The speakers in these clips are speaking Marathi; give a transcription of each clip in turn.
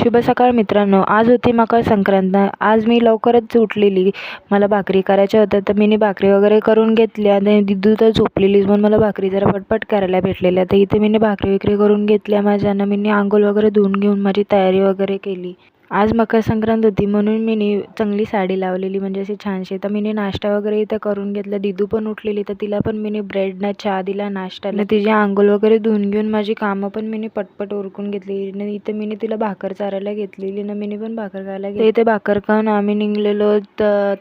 शुभ सकाळ मित्रांनो. आज होती मकर संक्रांत. आज मी लवकरच उठलेली. मला भाकरी करायच्या होत्या तर मी भाकरी वगैरे करून घेतल्या आणि दिदू तर झोपलेलीच म्हणून मला भाकरी जरा पटपट करायला भेटलेल्या. तर इथे मी भाकरी विक्री करून घेतल्या माझ्यानं. मी अंघोळ वगैरे धुवून घेऊन माझी तयारी वगैरे केली. आज मकर संक्रांत होती म्हणून मी चांगली साडी लावलेली म्हणजे अशी छानशी. तर मी नाश्ता वगैरे इथं करून घेतला. दिदू पण उठलेली तर तिला पण मी ब्रेडनं चहा दिला नाश्त्याला. तिची अंघोळ वगैरे धुवून घेऊन माझी कामं पण मी पटपट उरकून घेतली. इथं मी तिला भाकर चारायला घेतलेली ना. मी पण भाकर खायला घेतली. इथे भाकर खाऊन आम्ही निघलेलो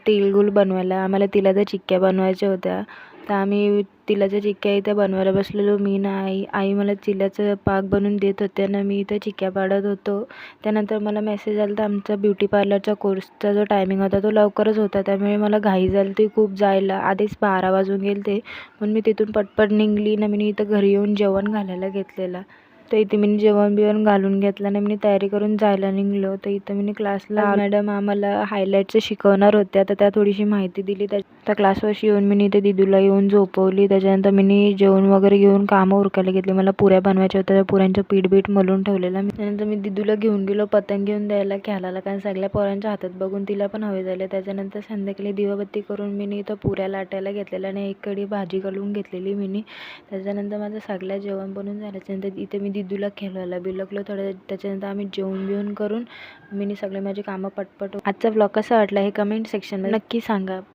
तिळगुळ बनवायला. आम्हाला तिला त्या चिक्क्या बनवायच्या होत्या तर आम्ही तिळाच्या चिक्क्या इथे बनवायला बसलेलो. मी ना आई मला तिळाचं पाक बनवून देत होत्या ना. मी इथं चिक्क्या पाडत होतो. त्यानंतर मला मेसेज आला तर आमचा ब्युटी पार्लरचा कोर्सचा जो टायमिंग होता तो लवकरच होता. त्यामुळे मला घाई झाली ती खूप जायला. आधीच 12 वाजून गेले ते म्हणून मी तिथून पटपट निघली ना. मी इथं घरी येऊन जेवण घालायला घेतलेला. तर इथे मी जेवण बिवण घालून घेतलं ना. मी तयारी करून जायला निघलो. तर इथं मी क्लासला मॅडम आम्हाला हायलाईटचं शिकवणार होत्या तर त्या थोडीशी माहिती दिली. त्या क्लासवरशी येऊन मी इथे दिदूला येऊन झोपवली. त्याच्यानंतर मी जेवण वगैरे घेऊन कामं उरकायला घेतली. मला पुऱ्या बनवायच्या होत्या. त्या पुऱ्यांचं पीठ मळून ठेवलेलं. त्यानंतर मी दिदूला घेऊन गेलो पतंग घेऊन द्यायला खेळायला. कारण सगळ्या पोरांच्या हातात बघून तिला पण हवे झाले. त्याच्यानंतर संध्याकाळी दिवाबत्ती करून मी इथं पुऱ्या लाटायला घेतलेल्या आणि एक कढी भाजी घालून घेतलेली मी. त्याच्यानंतर माझं सगळं जेवण बनवून झाल्याच्यानंतर इथे मी दिदूला खेळवायला बिलकलो थोडं. त्याच्यानंतर आम्ही जेवण बिवून करून मी सगळे माझी कामं पटपट. आजचा व्लॉग कसा वाटला हे कमेंट सेक्शनमध्ये नक्की सांगा.